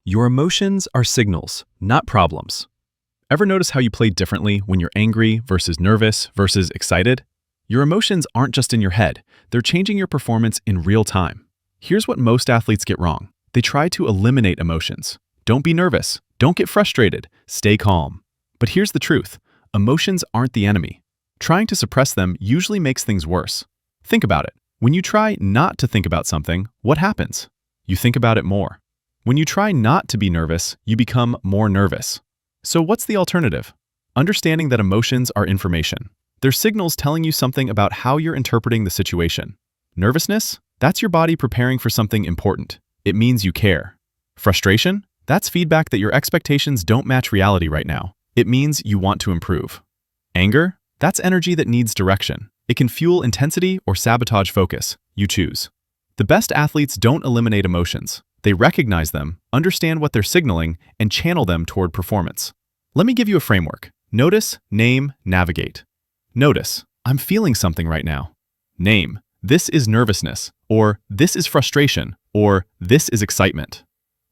Your emotions are signals, not problems. Ever notice how you play differently when you're angry versus nervous versus excited? Your emotions aren't just in your head, they're changing your performance in real time. Here's what most athletes get wrong. They try to eliminate emotions. Don't be nervous, don't get frustrated, stay calm. But here's the truth, emotions aren't the enemy. Trying to suppress them usually makes things worse. Think about it. When you try not to think about something, what happens? You think about it more. When you try not to be nervous, you become more nervous. So what's the alternative? Understanding that emotions are information. They're signals telling you something about how you're interpreting the situation. Nervousness? That's your body preparing for something important. It means you care. Frustration? That's feedback that your expectations don't match reality right now. It means you want to improve. Anger? That's energy that needs direction. It can fuel intensity or sabotage focus. You choose. The best athletes don't eliminate emotions. They recognize them, understand what they're signaling, and channel them toward performance. Let me give you a framework. Notice, name, navigate. Notice, I'm feeling something right now. Name, this is nervousness, or this is frustration, or this is excitement.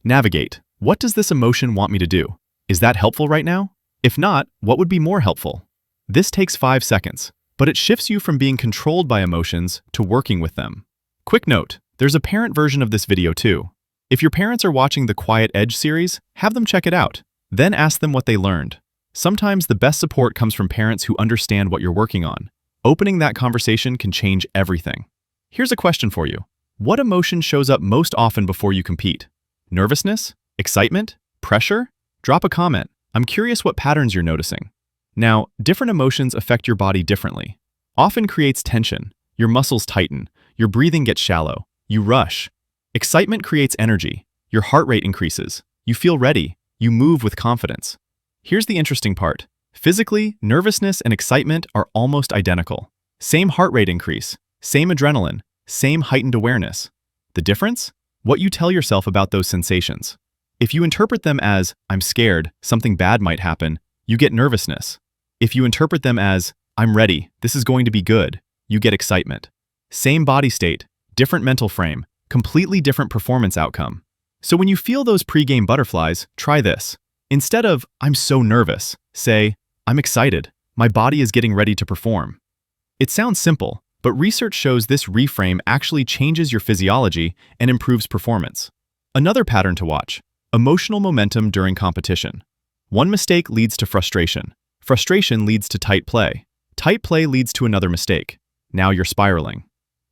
Navigate, what does this emotion want me to do? Is that helpful right now? If not, what would be more helpful? This takes 5 seconds, but it shifts you from being controlled by emotions to working with them. Quick note, there's a parent version of this video too. If your parents are watching the Quiet Edge series, have them check it out. Then ask them what they learned. Sometimes the best support comes from parents who understand what you're working on. Opening that conversation can change everything. Here's a question for you. What emotion shows up most often before you compete? Nervousness? Excitement? Pressure? Drop a comment. I'm curious what patterns you're noticing. Now, different emotions affect your body differently. Often creates tension. Your muscles tighten. Your breathing gets shallow. You rush. Excitement creates energy. Your heart rate increases. You feel ready. You move with confidence. Here's the interesting part. Physically, nervousness and excitement are almost identical. Same heart rate increase, same adrenaline, same heightened awareness. The difference? What you tell yourself about those sensations. If you interpret them as, I'm scared, something bad might happen, you get nervousness. If you interpret them as, I'm ready, this is going to be good, you get excitement. Same body state, different mental frame, completely different performance outcome. So when you feel those pre-game butterflies, try this. Instead of, I'm so nervous, say, I'm excited. My body is getting ready to perform. It sounds simple, but research shows this reframe actually changes your physiology and improves performance. Another pattern to watch, emotional momentum during competition. One mistake leads to frustration. Frustration leads to tight play. Tight play leads to another mistake. Now you're spiraling.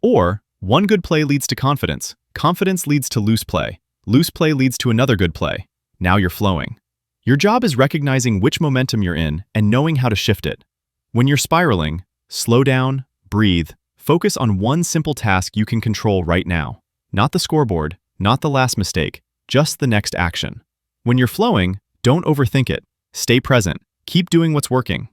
Or, one good play leads to confidence. Confidence leads to loose play. Loose play leads to another good play. Now you're flowing. Your job is recognizing which momentum you're in and knowing how to shift it. When you're spiraling, slow down, breathe, focus on one simple task you can control right now. Not the scoreboard, not the last mistake, just the next action. When you're flowing, don't overthink it. Stay present. Keep doing what's working.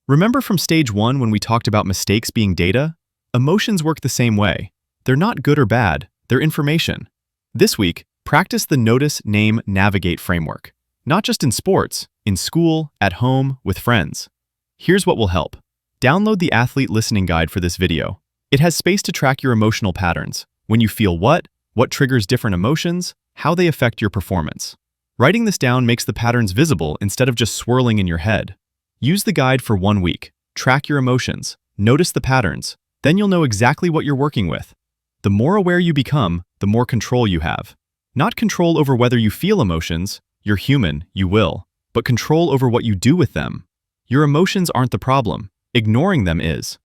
Remember from stage 1 when we talked about mistakes being data? Emotions work the same way. They're not good or bad, they're information. This week, practice the Notice, Name, Navigate framework. Not just in sports, in school, at home, with friends. Here's what will help. Download the Athlete Listening Guide for this video. It has space to track your emotional patterns, when you feel what triggers different emotions, how they affect your performance. Writing this down makes the patterns visible instead of just swirling in your head. Use the guide for 1 week. Track your emotions. Notice the patterns. Then you'll know exactly what you're working with. The more aware you become, the more control you have. Not control over whether you feel emotions, you're human, you will, but control over what you do with them. Your emotions aren't the problem. Ignoring them is.